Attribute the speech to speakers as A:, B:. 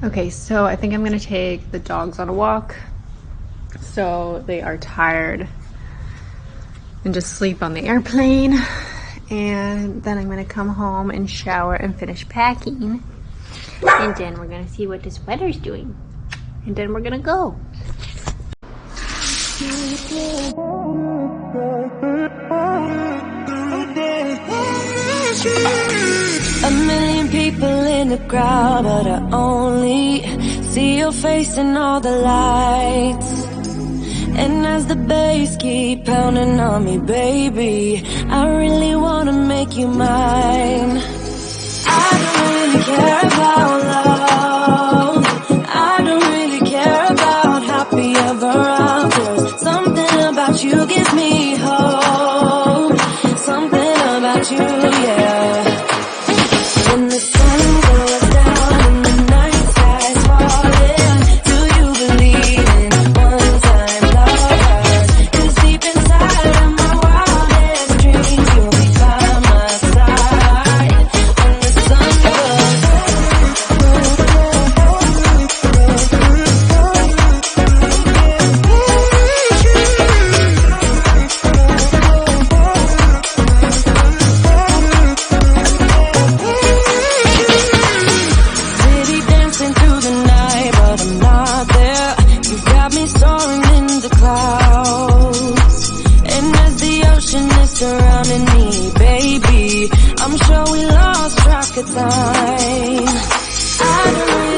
A: Okay, so I think I'm gonna take the dogs on a walk so they are tired and just sleep on the airplane. And then I'm gonna come home and shower and finish packing. And then we're gonna see what this weather's doing. And then we're gonna go.
B: A million people in the crowd, but I only see your face in all the lights. And as the bass keep pounding on me, baby, I really wanna make you mine. I don't really care about love, I don't really care about happy ever after. Something about you gives me hope, something about you, yeah. When the sun goes down and the night sky's falling, do you believe in one-time lovers? 'Cause deep inside of my wildest dreams, you'll be by my side. When the sun goes surrounding me, baby, I'm sure we lost track of time. I don't